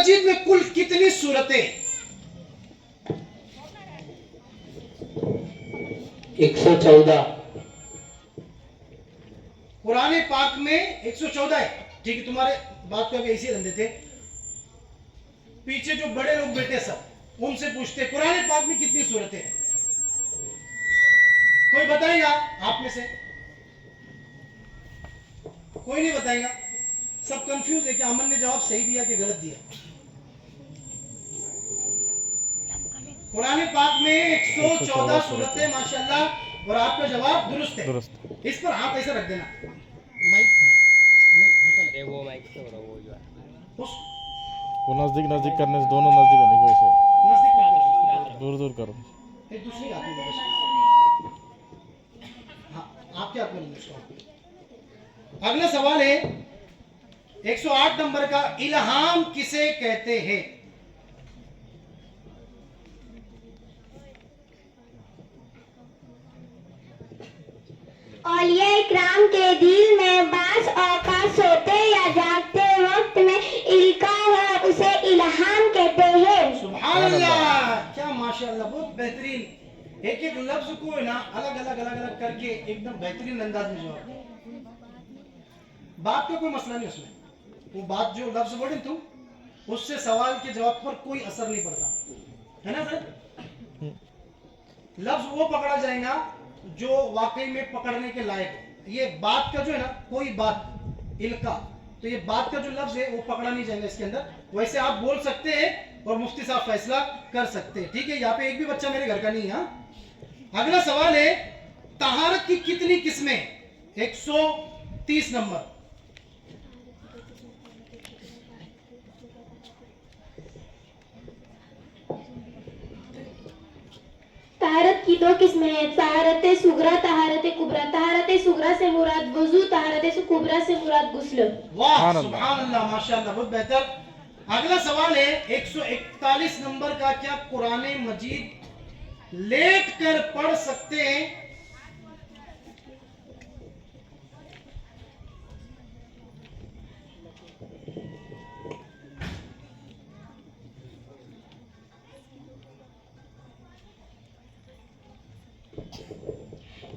मजीद में कुल कितनी सूरतें? 114। कुरान पाक में 114 है। ठीक है, तुम्हारे बात को अभी ऐसे रख थे। पीछे जो बड़े लोग बैठे सब उनसे पूछते कुरान पाक में कितनी सूरतें हैं? कोई बताएगा आप में से? कोई नहीं बताएगा। सब कंफ्यूज है कि अमन ने जवाब सही दिया कि गलत दिया। कुरान पाक में 114 सूरतें माशाल्लाह, और आपका जवाब दुरुस्त है। इस पर हाथ ऐसा रख देना। माइक नहीं हटा, अरे वो माइक से हो रहा, वो जो है उस वो नजदीक नजदीक करने से दोनों नजदीक होने की वजह नजदीक में करो। से दूर दूर करो। एक दूसरी हाथ में दो बस। हाँ, आपके हाथ में उसको। अगला सवाल है 108 नंबर का, इल्हाम किसे कहते हैं? औलिया इकराम के दिल में बास औकात सोते या जागते वक्त में इल्का है, उसे इल्हाम कहते हैं। सुभान अल्लाह, क्या माशाअल्लाह, बहुत बेहतरीन। एक एक लफ्ज को है ना अलग अलग अलग अलग करके एकदम बेहतरीन अंदाज में जवाब दिया। बात का कोई मसला नहीं उसमें, वो बात जो लफ्ज बोले तुम उससे सवाल के जवाब पर कोई असर नहीं पड़ता है ना सर। लफ्ज वो पकड़ा जाएगा जो वाकई में पकड़ने के लायक। ये बात का जो है ना, कोई बात इल्का, तो ये बात का जो लफ्ज है वो पकड़ा नहीं जाएगा इसके अंदर। वैसे आप बोल सकते हैं और मुफ्ती साहब फैसला कर सकते हैं। ठीक है, यहाँ पे एक भी बच्चा मेरे घर का नहीं है। हाँ? अगला सवाल है, तहारत की कितनी किस्में? 130 नंबर। तहारत की दो किस्में हैं, तहारत सुगरा, तहारत कुबरा। तहारत सुगरा से मुराद वजू, तहारत कुबरा से मुराद गुस्ल। वाह सुभान अल्लाह, माशाअल्लाह, बहुत बेहतर। अगला सवाल है 141 नंबर का, क्या कुरान मजीद लेट कर पढ़ सकते हैं?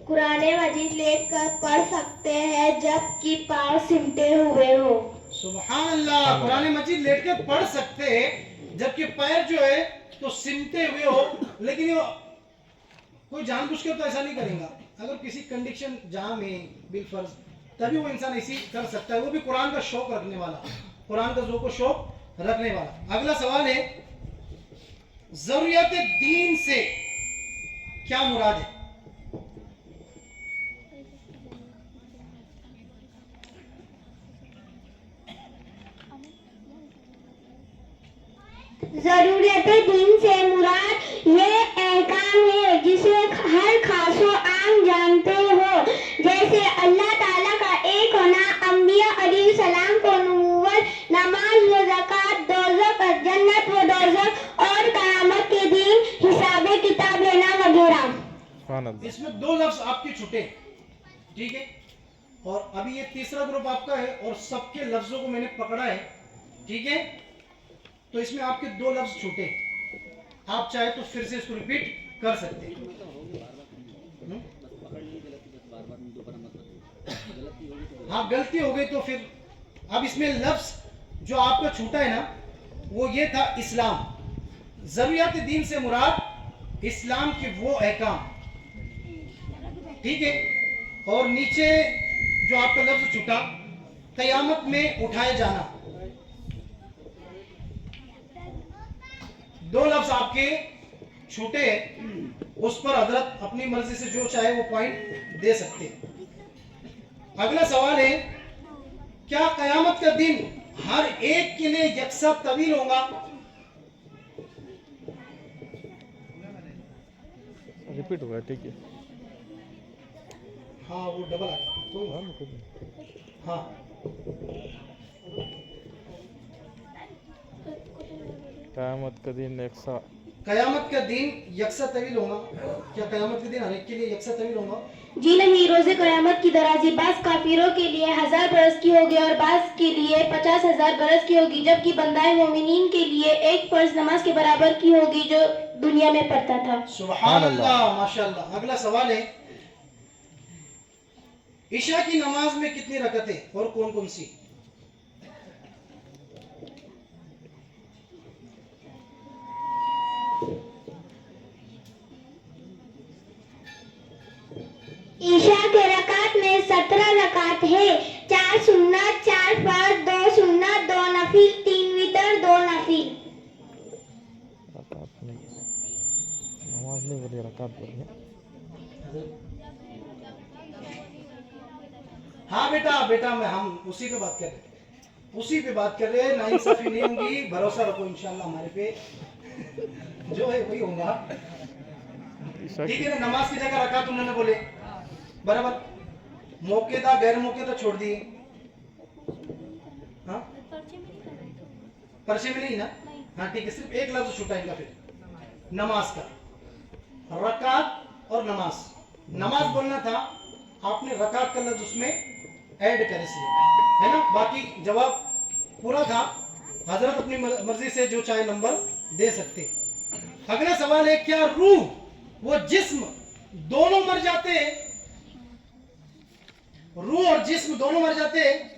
कुरान मजीद लेट कर पढ़ सकते हैं जबकि पाँव सिमटे हुए हो। सुभान अल्लाह, कुरान मजीद लेट कर पढ़ सकते हैं जबकि पैर जो है तो सिमटे हुए हो। लेकिन ये कोई जानबूझकर तो ऐसा नहीं करेगा। अगर किसी कंडीशन जाम है बिलफर्ज, तभी वो इंसान ऐसी कर सकता है, वो भी कुरान का शौक रखने वाला, कुरान का जो को शौक रखने वाला। अगला सवाल है, जरूरियत दीन से क्या मुराद है? जरूरियत दीन से मुराद ये अहकाम है जिसे हर खासो आम जानते हो, जैसे अल्लाह ताला का एक होना, अंबिया अलैहिस्सलाम को नबूवत, नमाज व ज़कात, दोज़ख और जन्नत व दोज़ख, और क़यामत के दिन हिसाब किताब लेना वगैरह। इसमें दो लफ्ज आपके छूटे, ठीक है, और अभी ये तीसरा ग्रुप आपका है और सबके लफ्जों को मैंने पकड़ा है। ठीक है, तो इसमें आपके दो लफ्ज छूटे। आप चाहे तो फिर से इसको रिपीट कर सकते हैं। हाँ, गलती हो गई तो फिर अब इसमें लफ्ज जो आपका छूटा है ना, वो ये था इस्लाम। जरूरियात दीन से मुराद इस्लाम के वो अहकाम, ठीक है, और नीचे जो आपका लफ्ज छूटा, कयामत में उठाए जाना। दो लफ्ज आपके छूटे, उस पर हजरत अपनी मर्जी से जो चाहे वो पॉइंट दे सकते हैं। अगला सवाल है, क्या कयामत का दिन हर एक के लिए यकसा तवील होगा? रिपीट हुआ, ठीक है। हाँ, वो डबल आ गया। हाँ, क़यामत का दिन एक सा कयामत का दिन यकसा तवील होगा? क्या कयामत के दिन हर एक के लिए यकसा तवील होगा? जी नहीं, रोजे कयामत की दराजी बास काफिरों के लिए 1000 बरस की होगी और बास के लिए 50,000 बरस की होगी, जबकि बंदाए मोमिनीन के लिए एक फर्ज नमाज के बराबर की होगी जो दुनिया में पढ़ता था। सुभान अल्लाह, माशाअल्लाह। अगला सवाल है, ईशा की नमाज में कितनी रकतें और कौन कौन सी? ईशा के रकात में 17 रकात है। 4 सुन्नत, 4 फर्ज, 2 सुन्नत, 2 नफिल, 3 वितर, 2 नफिल। रकात नहीं, नमाज नहीं बोली, रकात बोली। हाँ बेटा, बेटा मैं हम उसी पे बात कर रहे हैं, उसी पे बात कर रहे हैं। नाइंसाफी नहीं होगी, भरोसा रखो इंशाल्लाह हमारे पे, जो है वही होगा। ठीक है ना? नमाज की जगह रकात उन्होंने बोले, बराबर। मौकेदा गैर मौकेदा छोड़ दिए। हाँ, पर्चे में नहीं ना? हाँ ठीक है, सिर्फ एक लफ्ज छूटा इनका फिर नमाज का, रकात और नमाज। नमाज बोलना था, आपने रकात का लफ्ज उसमें ऐड कर इसलिए, है ना? बाकी जवाब पूरा था। हजरत अपनी मर्जी से जो चाहे नंबर दे सकते। अगला सवाल है, क्या रूह वो जिस्म दोनों मर जाते हैं? रूह और जिस्म दोनों मर जाते हैं?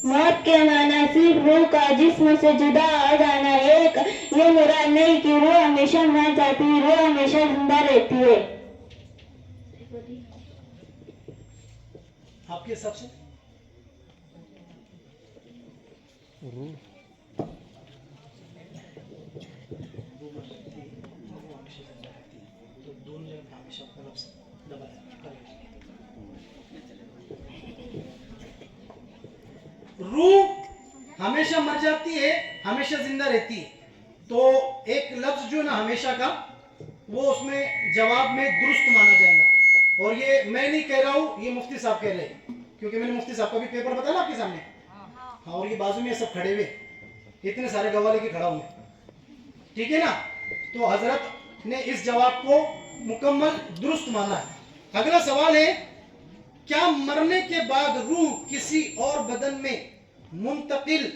मौत के माना सिर्फ रूह का जिस्म से जुदा हो जाना, एक ये मुराद नहीं कि रूह हमेशा मर जाती है, रूह हमेशा जिंदा रहती है। आपके हिसाब से? रूह हमेशा मर जाती है, हमेशा जिंदा रहती है। तो एक लफ्ज जो ना हमेशा का, वो उसमें जवाब में दुरुस्त माना जाएगा। और ये मैं नहीं कह रहा हूं, ये मुफ्ती साहब कह रहे हैं, क्योंकि मैंने मुफ्ती साहब का भी पेपर बताया ना आपके सामने। हाँ, और ये बाजू में सब खड़े हुए, इतने सारे गवाह लेके खड़ा हूं मैं, ठीक है ना? तो हजरत ने इस जवाब को मुकम्मल दुरुस्त माना है। अगला सवाल है, क्या मरने के बाद रूह किसी और बदन में मुंतकिल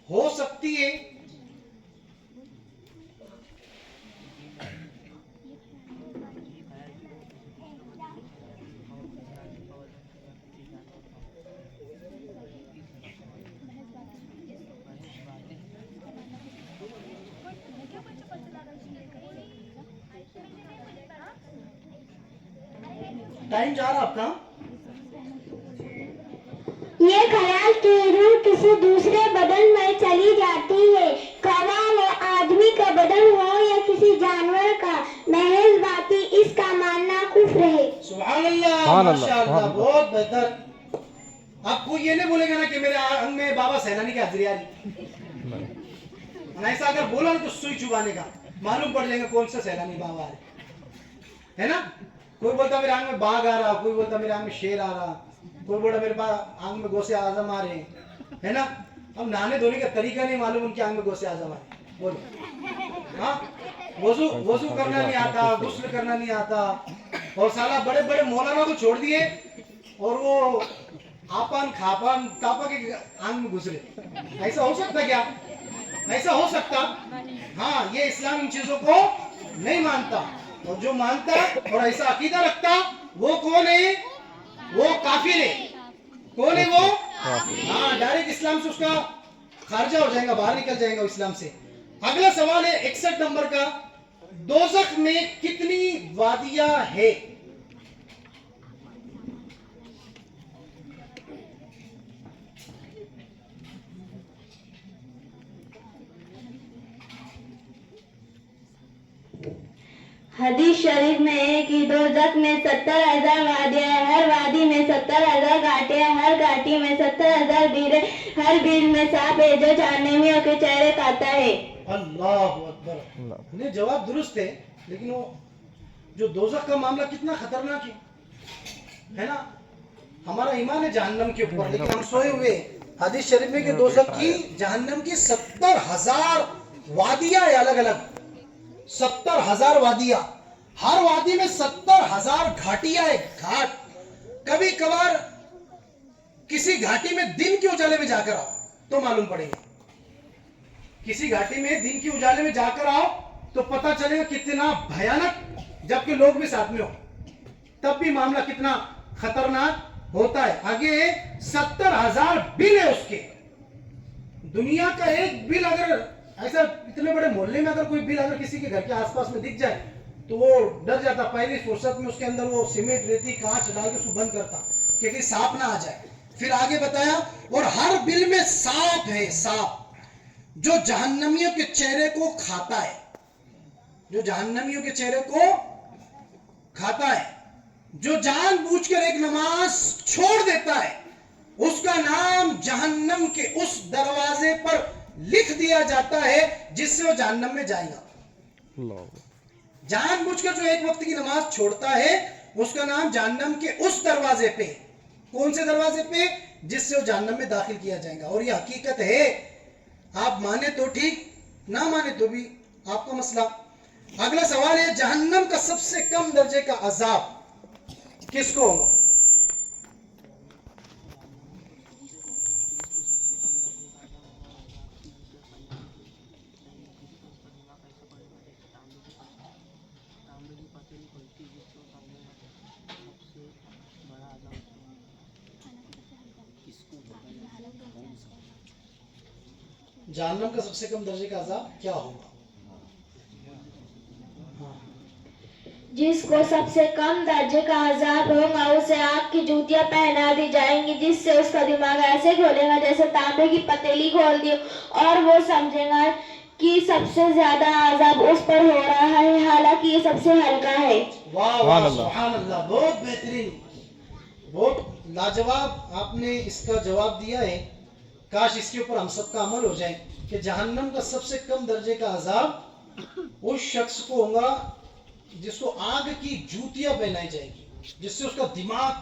हो सकती है? टाइम जा रहा आपका? ये ख्याल कि रूह किसी दूसरे बदन में चली जाती है, खवा वो आदमी का बदन हो या किसी जानवर का, महज बाती इसका मानना कुफ्र है। सुभान अल्लाह, माशाअल्लाह, बहुत बेहतर। आप कोई ये नहीं बोलेगा ना कि मेरे अंग में बाबा सैलानी की हाजिरी आ रही। ऐसा अगर बोला ना तो सुई चुभाने का, मालूम पड़ जाएगा कौन सा सैलानी बाबा आ रहे, है ना? कोई बोलता मेरे आंग में बाघ आ रहा, कोई बोलता मेरे आंग में शेर आ रहा, कोई बोला मेरे पास आंग में गौसे आजम आ रहे, है ना? अब नहाने धोने का तरीका नहीं मालूम उनके आंग में गौसे आजम आ रहे, बोलो। हाँ, वजू करना नहीं आता, गुस्ल करना नहीं आता, और साला बड़े बड़े मौलाना को छोड़ दिए और वो आपन खापान तापा के आंग में घुस रहे। ऐसा हो सकता क्या? ऐसा हो सकता? हाँ, ये इस्लाम इन चीजों को नहीं मानता, और जो मानता और ऐसा अकीदा रखता वो कौन है? वो काफिर है। कौन है वो? हाँ, डायरेक्ट इस्लाम से उसका खारजा हो जाएगा, बाहर निकल जाएगा इस्लाम से। अगला सवाल है 61 नंबर का, दोज़ख में कितनी वादियां है? हदीस शरीफ में है कि दोज़ख में 70,000 वादियां है, हर वादी में 70,000 घाटियां, हर घाटी में 70,000 भीड़, हर भीड़ में सांप है जो जहन्नमियों के चेहरे खाता है। अल्लाह अकबर। नहीं, जवाब दुरुस्त है, लेकिन वो जो दोजख का मामला कितना खतरनाक है ना। हमारा ईमान है जहन्नम के ऊपर, लेकिन हम सोए हुए। हदीस शरीफ में कि दोजख की, जहन्नम की 70,000 वादियां है, अलग अलग 70,000 वादियां। हर वादी में 70,000 घाटियां है, घाट। कभी कभार किसी घाटी में दिन के उजाले में जाकर आओ तो मालूम पड़ेगा। किसी घाटी में दिन के उजाले में जाकर आओ तो पता चलेगा कितना भयानक, जबकि लोग भी साथ में हो तब भी मामला कितना खतरनाक होता है। आगे 70,000 बिल है उसके। दुनिया का एक बिल अगर ऐसा, इतने बड़े मोहल्ले में अगर कोई बिल अगर किसी के घर के आसपास में दिख जाए तो वो डर जाता, पहली फुर्सत में उसके अंदर वो सीमेंट, रेती, कांच डाल के उसको बंद करता कि कहीं सांप ना आ जाए। फिर आगे बताया, और हर बिल में सांप है, सांप जो जहन्नमियों के चेहरे को खाता है, जो जहन्नमियों के चेहरे को खाता है। जो जानबूझकर एक नमाज छोड़ देता है उसका नाम जहन्नम के उस दरवाजे पर लिख दिया जाता है जिससे वो जहन्नम में जाएगा। जानबूझकर जो एक वक्त की नमाज छोड़ता है उसका नाम जहन्नम के उस दरवाजे पे, कौन से दरवाजे पे, जिससे वो जहन्नम में दाखिल किया जाएगा। और ये हकीकत है, आप माने तो ठीक, ना माने तो भी आपका मसला। अगला सवाल है, जहन्नम का सबसे कम दर्जे का अजाब किसको होगा? जहन्नम का सबसे कम दर्जे का अजाब क्या होगा? जिसको सबसे कम दर्जे का अजाब होगा उसे आग की जूतियां पहना दी जाएंगी, जिससे उसका दिमाग ऐसे खोलेगा जैसे तांबे की पतीली खोल दी, और वो समझेगा कि सबसे ज्यादा अजाब उस पर हो रहा है, हालांकि ये सबसे हल्का है। वाह वाह, सुभान अल्लाह, बहुत बेहतरीन, बहुत लाजवाब आपने इसका जवाब दिया है। काश इसके ऊपर हम सबका अमल हो जाए कि जहन्नम का सबसे कम दर्जे का अजाब उस शख्स को होगा जिसको आग की जूतियां पहनाई जाएगी, जिससे उसका दिमाग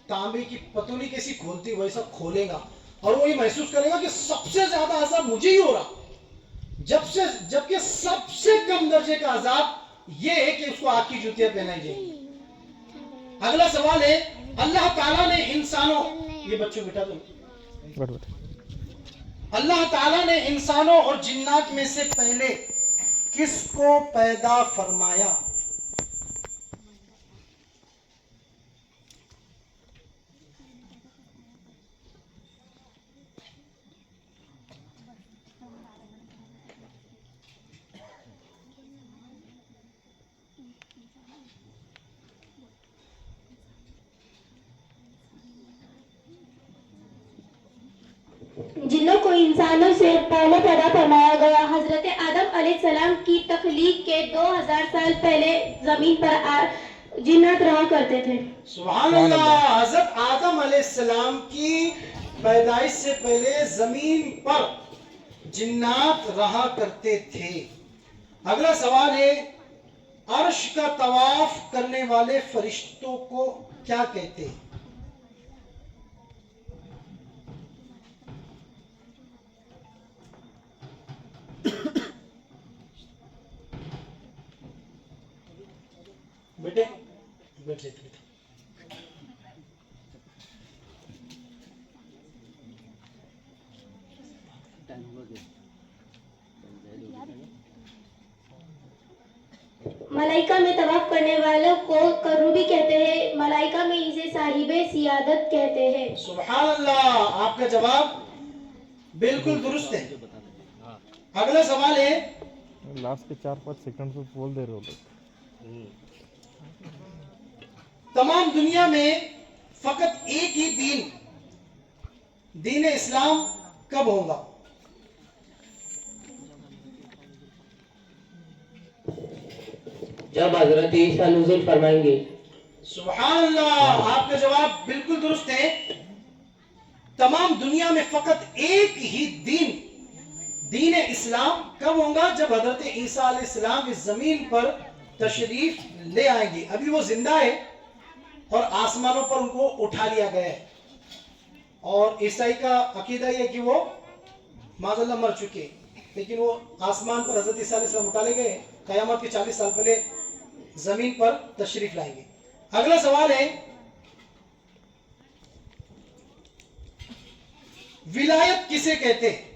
तांबे की पतोली कैसी खोलती वैसा खोलेगा, और वो ये महसूस करेगा कि सबसे ज्यादा अजाब मुझे ही हो रहा, जबकि सबसे कम दर्जे का अजाब ये है कि उसको आग की जूतियां पहनाई जाएगी। अगला सवाल है, अल्लाह ताला ने इंसानों, ये बच्चों बिठा दो, अल्लाह ताला ने इंसानों और जिन्नात में से पहले किसको पैदा फरमाया? जिन्हों को इंसानों से पहले पैदा फरमाया गया। हजरत आदम अलैहिस्सलाम की तख्लीक के 2000 साल पहले जमीन पर जिन्नात रहा करते थे। सुभान अल्लाह, हजरत आदम अलैहिस्सलाम की पैदाइश से पहले जमीन पर जिन्नात रहा करते थे। अगला सवाल है, अर्श का तवाफ करने वाले फरिश्तों को क्या कहते हैं? बेटे बैठ लेते बेटे। मलाइका में तवाफ करने वालों को करूबी कहते हैं। मलाइका में इसे साहिबे सियादत कहते हैं। सुभान अल्लाह, आपका जवाब बिल्कुल दुरुस्त है। अगला सवाल है, लास्ट के 4-5 सेकंड पे बोल दे रहे हो लोग। तमाम दुनिया में फकत एक ही दीन इस्लाम कब होगा? जब हजरत ईसा नुज़ुल फरमाएंगे। सुभान अल्लाह, आपका जवाब बिल्कुल दुरुस्त है। तमाम दुनिया में फकत एक ही दीन इस्लाम कब होगा? जब हजरत ईसा अलैहिस्सलाम इस जमीन पर तशरीफ ले आएंगे। अभी वो जिंदा है और आसमानों पर उनको उठा लिया गया है। और ईसाई का अकीदा है कि वो माज़अल्लाह मर चुके, लेकिन वो आसमान पर हजरत ईसा अलैहिस्सलाम उठा ले गए। कयामत के 40 साल पहले जमीन पर तशरीफ लाएंगे। अगला सवाल है, विलायत किसे कहते हैं?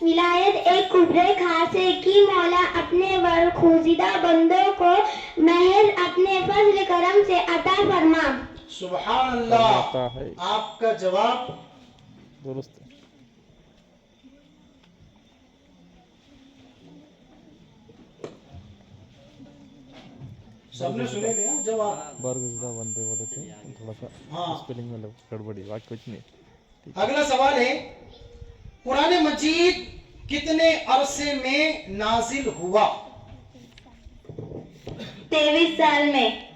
विलायत एक कुबरे खास है कि मौला अपने बरखुजीदा बंदों को महज अपने फजल करम से अता फरमा। सुभान अल्लाह। फरमाता है। आपका जवाब दुरुस्त है। सबने सुने लिया जवाब। बरगुज़िदा बंदे बोले थे, थोड़ा सा हाँ। स्पेलिंग में गड़बड़ी, बाकी कुछ नहीं। अगला सवाल है, कुरान मजीद कितने अरसे में नाजिल हुआ? 23 साल में।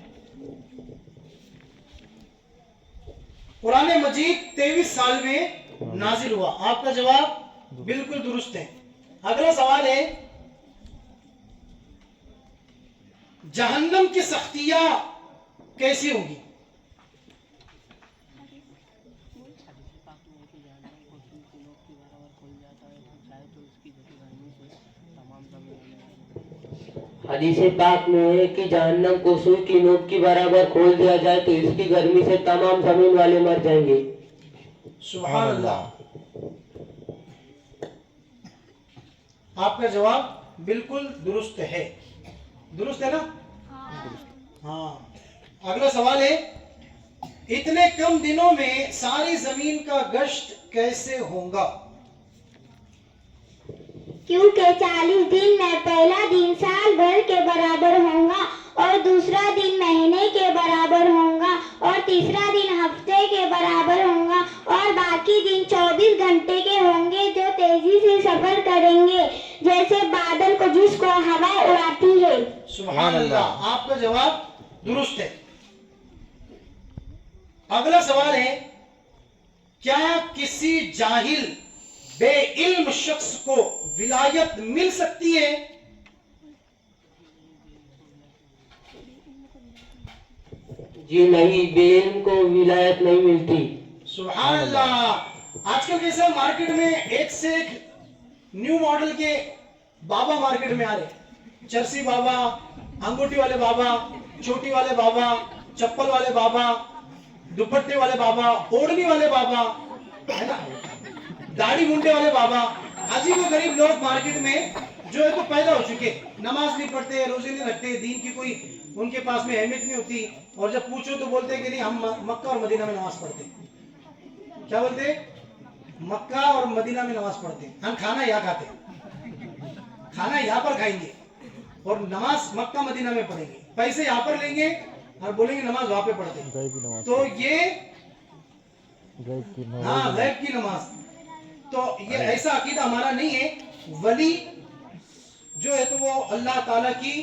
कुरान मजीद 23 साल में नाजिल हुआ। आपका जवाब बिल्कुल दुरुस्त है। अगला सवाल है, जहन्नम की सख्तियां कैसी होंगी? हदीस पाक में है कि जहन्नम को सुई की नोक के बराबर खोल दिया जाए तो इसकी गर्मी से तमाम जमीन वाले मर जाएंगे। सुभान अल्लाह। आपका जवाब बिल्कुल दुरुस्त है। दुरुस्त है ना? हाँ। अगला सवाल है, इतने कम दिनों में सारी जमीन का गश्त कैसे होगा? क्योंकि 40 दिन में पहला दिन साल भर के बराबर होगा और दूसरा दिन महीने के बराबर होगा और तीसरा दिन हफ्ते के बराबर होगा और बाकी दिन 24 घंटे के होंगे जो तेजी से सफर करेंगे जैसे बादल को जिसको हवा उड़ाती है। सुभान अल्लाह। आपका जवाब दुरुस्त है। अगला सवाल है, क्या किसी जाहिल बेइल्म शख्स को विलायत मिल सकती है? जी नहीं, बेइल्म को विलायत नहीं मिलती। सुभान अल्लाह। आजकल कैसा मार्केट में एक से एक न्यू मॉडल के बाबा मार्केट में आ रहे। चरसी बाबा, अंगूठी वाले बाबा, चोटी वाले बाबा, चप्पल वाले बाबा, दुपट्टे वाले बाबा, ओढ़नी वाले बाबा, है ना, दाढ़ी मुंडे वाले बाबा। अजीब व गरीब लोग मार्केट में जो है तो पैदा हो चुके, नमाज नहीं पढ़ते, रोजे नहीं रखते, दीन की कोई उनके पास में अहमियत नहीं होती। और जब पूछो तो बोलते हैं कि नहीं, हम मक्का और मदीना में नमाज पढ़ते। क्या बोलते? मक्का और मदीना में नमाज पढ़ते, हम खाना यहाँ खाते, खाना यहाँ पर खाएंगे और नमाज मक्का मदीना में पढ़ेंगे, पैसे यहाँ पर लेंगे और बोलेंगे नमाज वहां पे पढ़ते। तो ये हाँ, गैब की नमाज। तो ये ऐसा अकीदा हमारा नहीं है। वली जो है तो वो अल्लाह ताला की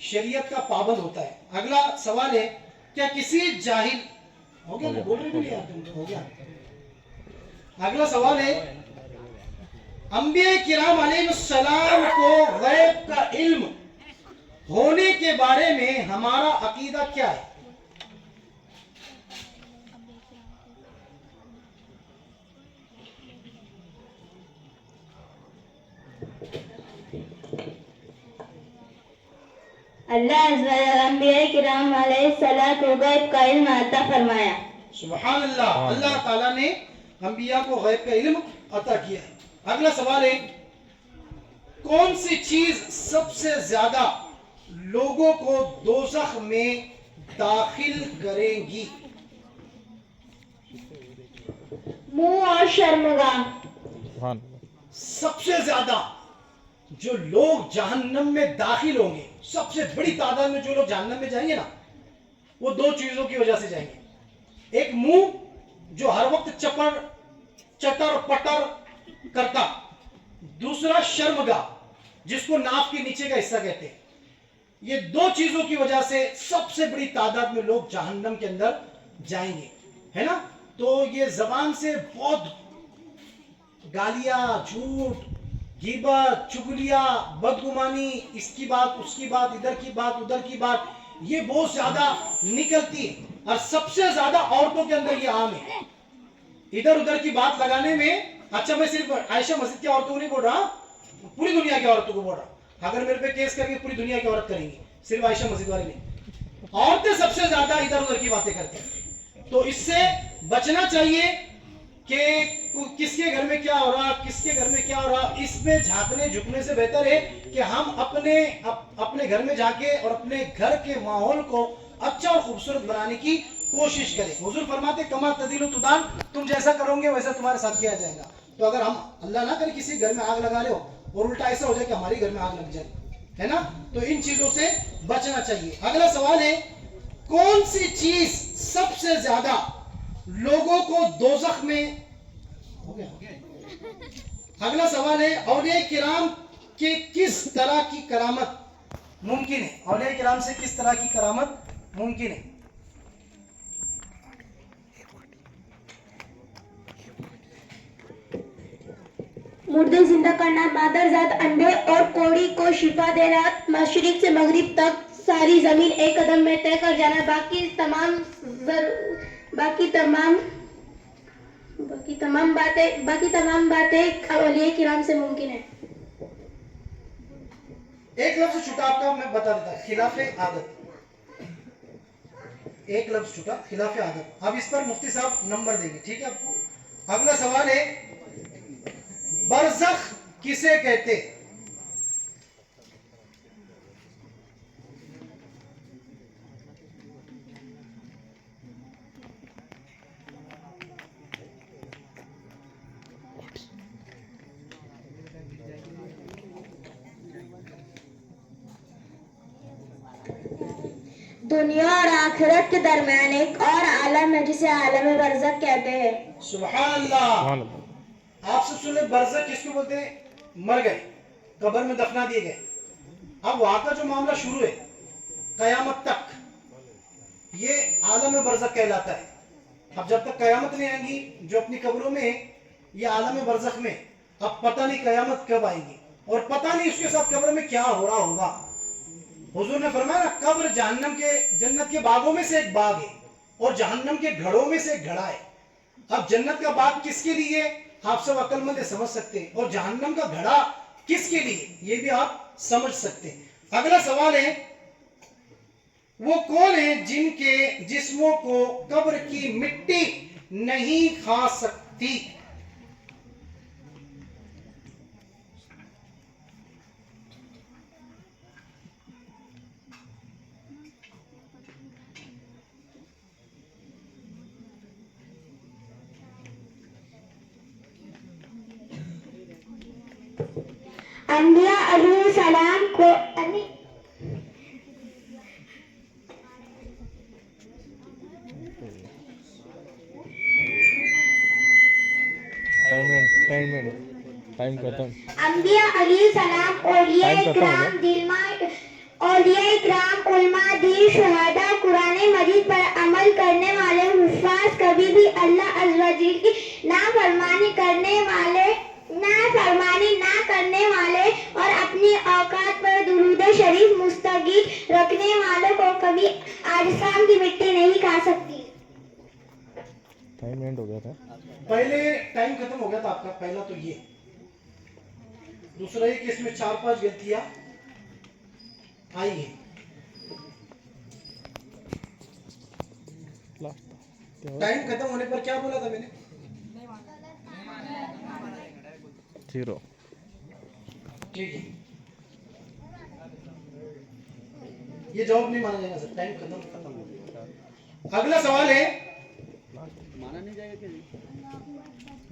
शरीयत का पाबंद होता है। अगला सवाल है, क्या किसी जाहिल हो गया ना, बोल रहे भी यार तुम, हो गया। अगला सवाल है, अंबिया किराम अलैहिस्सलाम को गैब का इल्म होने के बारे में हमारा अकीदा क्या है? अल्लाह अंबिया किराम अलैहिस्सलाम को गैब का इल्म अता फरमाया। सुभान अल्लाह। अल्लाह ताला ने अंबिया को गैब का इल्म अता किया है। अगला सवाल है, कौन सी चीज सबसे ज्यादा लोगों को दोज़ख में दाखिल करेगी? मुंह और शर्मगाह। सबसे ज्यादा जो लोग जहन्नम में दाखिल होंगे, सबसे बड़ी तादाद में जो लोग जहन्नम में जाएंगे ना, वो दो चीजों की वजह से जाएंगे। एक मुंह जो हर वक्त चटर पटर करता, दूसरा शर्मगाह, जिसको नाक के नीचे का हिस्सा कहते हैं। ये दो चीजों की वजह से सबसे बड़ी तादाद में लोग जहन्नम के अंदर जाएंगे, है ना। तो ये जबान से बहुत गालियां, झूठ, गिबत, चुगलियां, बदगुमानी, इसकी बात उसकी बात, इधर की बात उधर की बात, ये बहुत ज्यादा निकलती है। और सबसे ज्यादा औरतों के अंदर ये आम है, इधर उधर की बात लगाने में। अच्छा, मैं सिर्फ आयशा मस्जिद की औरतों को नहीं बोल रहा, पूरी दुनिया की औरतों को बोल रहा। अगर मेरे पे केस करके पूरी दुनिया की औरत करेंगी, सिर्फ आयशा मस्जिद वाले नहीं। औरतें सबसे ज्यादा इधर उधर की बातें करती हैं। तो इससे बचना चाहिए कि किसके घर में क्या हो रहा, किसके घर में क्या हो रहा, इसमें झांकने झुकने से बेहतर है कि हम अपने घर में जाके और अपने घर के माहौल को अच्छा और खूबसूरत बनाने की कोशिश करें। हुजूर फरमाते कमा तदीलु तुदान, तुम जैसा करोगे वैसा तुम्हारे साथ किया जाएगा। तो अगर हम अल्लाह ना करे किसी घर में आग लगा रहे हो और उल्टा ऐसा हो जाए कि हमारे घर में आग लग जाए, है ना, तो इन चीजों से बचना चाहिए। अगला सवाल है, कौन सी चीज सबसे ज्यादा लोगों को दोजख में, हो गया। अगला सवाल है, औलिया किराम के किस तरह की करामत मुमकिन है? औलिया किराम से किस तरह की करामत मुमकिन है? मुर्दे जिंदा करना, मादरजात अंधे और कोड़ी को शिफा देना, मशरिक से मगरिब तक सारी जमीन एक कदम में तय कर जाना, बाकी तमाम बातें औलिया किराम से मुमकिन है। एक लफ्ज छूटा आपका, मैं बता देता, खिलाफे आदत। एक लफ्ज छूटा, खिलाफे आदत। अब इस पर मुफ्ती साहब नंबर देंगे, ठीक है आपको। अगला सवाल है, बरज़ख किसे कहते? दुनिया और आखिरत के दरमियान एक और आलम है जिसे आलम बरज़ख कहते हैं। सुभान अल्लाह। आप सब सुन ले, बरज़ख किसको बोलते हैं? मर गए, कब्र में दफना दिए गए, अब वहां का जो मामला शुरू है कयामत तक, ये आलम बरज़ख कहलाता है। अब जब तक कयामत नहीं आएगी, जो अपनी कब्रों में है, ये आलम बरज़ख में, अब पता नहीं कयामत कब आएगी और पता नहीं उसके साथ कब्र में क्या हो रहा होगा। हुजूर ने फरमाया ना, कब्र जहन्नम के, जन्नत के बागों में से एक बाग है और जहन्नम के घड़ों में से एक घड़ा है। अब जन्नत का बाग किसके लिए, आप सब अक्लमंद समझ सकते हैं, और जहन्नम का घड़ा किसके लिए, ये भी आप समझ सकते हैं। अगला सवाल है, वो कौन है जिनके जिस्मों को कब्र की मिट्टी नहीं खा सकती? अंबिया अलैहिस्सलाम को टाइम खत्म। अंबिया अलैहिस्सलाम, औलिया इकराम, उलमा, दीन, शुहदा, कुरान मजीद पर अमल करने वाले हुफ्फाज कभी भी अल्लाह अज़्ज़ व जल की नाफरमानी ना करने वाले और अपनी औकात पर दुरूद शरीफ मुस्तगीत रखने वालों को कभी आजसाम की मिट्टी नहीं खा सकती। टाइम एंड हो गया था, पहले टाइम खत्म हो गया था आपका। पहला तो ये, दूसरा ये कि इसमें 4-5 गलतियां आई है। टाइम खत्म होने पर क्या बोला था मैंने? 0। ठीक है, ये जवाब नहीं माना जाएगा सर, टाइम खत्म हो गया। अगला सवाल है, माना नहीं जाएगा क्या?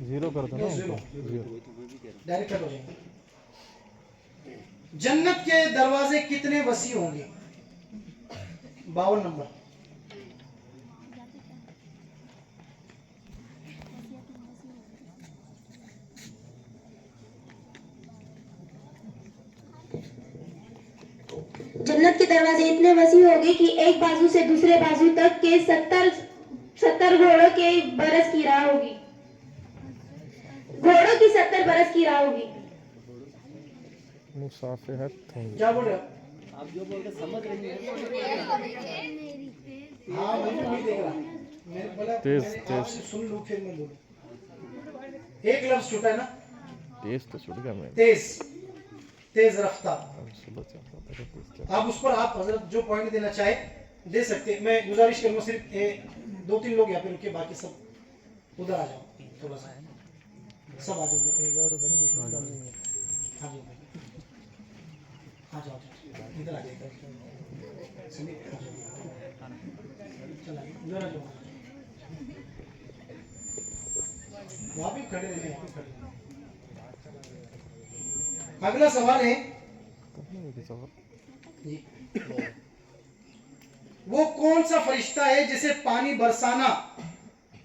0 कर दो ना, 0 डायरेक्ट हो जाएगा। जन्नत के दरवाजे कितने वसी होंगे? 52 नंबर। जन्नत के दरवाजे इतने वसी होंगे कि एक बाजू से दूसरे बाजू तक के 70 घोड़ों के बरस की राह होगी। घोड़ों की 70 बरस की राह होगी। मुसाफिहत थी। क्या बोल रहे हो? आप जो बोल रहे समझ रही हैं। हाँ मुझे वही देख रहा। मैंने बोला तेज, मैंने तेज। आपसे सुन लूं फिर मैं बोलूं। एक लफ्ज छूटा है ना, तेज तो छूट गया मैं। तेज, तेज रफ्तार। सुबह चल रहा था, तेज चल। आप उस पर आप हजरत जो पॉइंट देना चाहे दे सकते। मैं गुजारिश करूंगा सिर्फ 2-3 लोग यहाँ पे रुके, बाकी सब उधर आ जाओ। थोड़ा सा सब आ जाओ। हाँ जी, आ जाओ इधर आ जाओ। सुनिए, आ जाओ। चला इधर आ जाओ। वहाँ भी खड़े रहने, यहाँ भी खड़े रहने। अगला सवाल है जी, वो कौन सा फरिश्ता है जिसे पानी बरसाना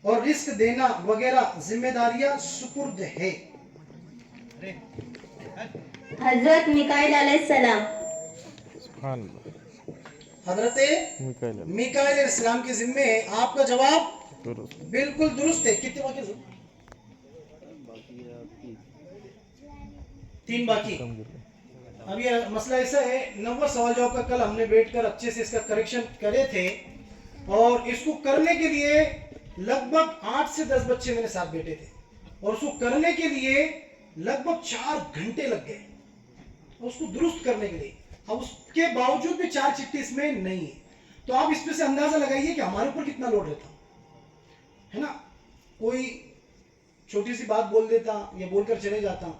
और रिस्क देना वगैरह जिम्मेदारियां सुपुर्द है? हजरत मिकाइल अलैहिस्सलाम। सुभान अल्लाह। हजरत मिकाइल मिकाइल इस्लाम के जिम्मे है। आपका जवाब दुरुस्त। बिल्कुल दुरुस्त है। कितने बाकी? 3 बाकी। कम गिर गए। अब ये मसला ऐसा है, 90 सवाल जवाब का कल हमने बैठकर अच्छे से इसका करेक्शन करे थे और इसको करने के लिए लगभग 8 से 10 बच्चे मेरे साथ बैठे थे और उसको करने के लिए लगभग 4 घंटे लग गए उसको दुरुस्त करने के लिए। अब उसके बावजूद भी 4 चिट्ठी इसमें नहीं है। तो आप इसमें से अंदाजा लगाइए कि हमारे ऊपर कितना लोड रहता है ना। कोई छोटी सी बात बोल देता या बोलकर चले जाता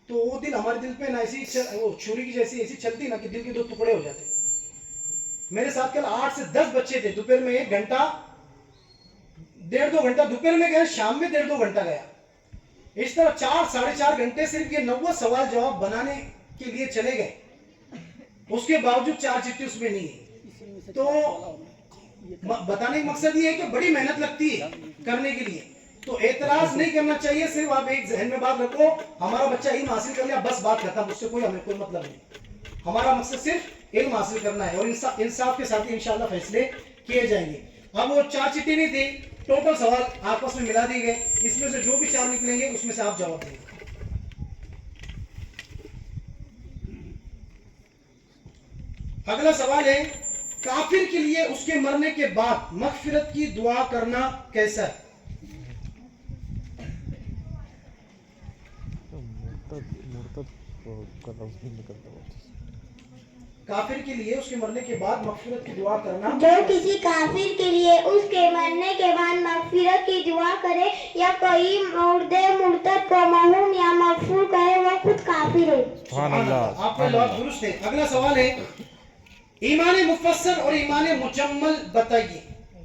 तो वो दिल हमारे दिल पे ना ऐसी वो छुरी की जैसी ऐसी चलती ना कि दिल के 2 टुकड़े हो जाते। मेरे साथ कल 8 से 10 बच्चे थे। दोपहर में 1 घंटा 1.5-2 घंटा दोपहर में गया, शाम में 1.5-2 घंटा गया। इस तरह 4-4.5 घंटे सिर्फ ये 90 सवाल जवाब बनाने के लिए चले गए। उसके बावजूद 4 चिट्ठी उसमें नहीं है। तो बताने का मकसद ये है कि बड़ी मेहनत लगती है करने के लिए। तो एतराज नहीं करना चाहिए। सिर्फ आप एक जहन में बात रखो, हमारा बच्चा इल्म हासिल कर लिया बस बात खत्म, उससे हमें कोई मतलब नहीं। हमारा मकसद सिर्फ इल्म हासिल करना है और इंसाफ के साथ ही इंशाल्लाह फैसले किए जाएंगे। अब वो 4 चिट्ठी नहीं थी, टोटल सवाल आपस में मिला दिए गए। इसमें से जो भी 4 निकलेंगे उसमें से आप जवाब देंगे। अगला सवाल है, काफिर के लिए उसके मरने के बाद मगफिरत की दुआ करना कैसा है? काफिर के लिए उसके मरने के बाद मगफिरत की दुआ करना। जो किसी काफिर के लिए उसके मरने के बाद मगफिरत की दुआ करे या कोई मुर्दे मुर्तद को मरहूम या मगफूर करे वो खुद काफिर है। सुभान अल्लाह। आपका जवाब दुरुस्त है। अगला सवाल है, ईमान मुफस्सल और ईमान मुजम्मल बताइए।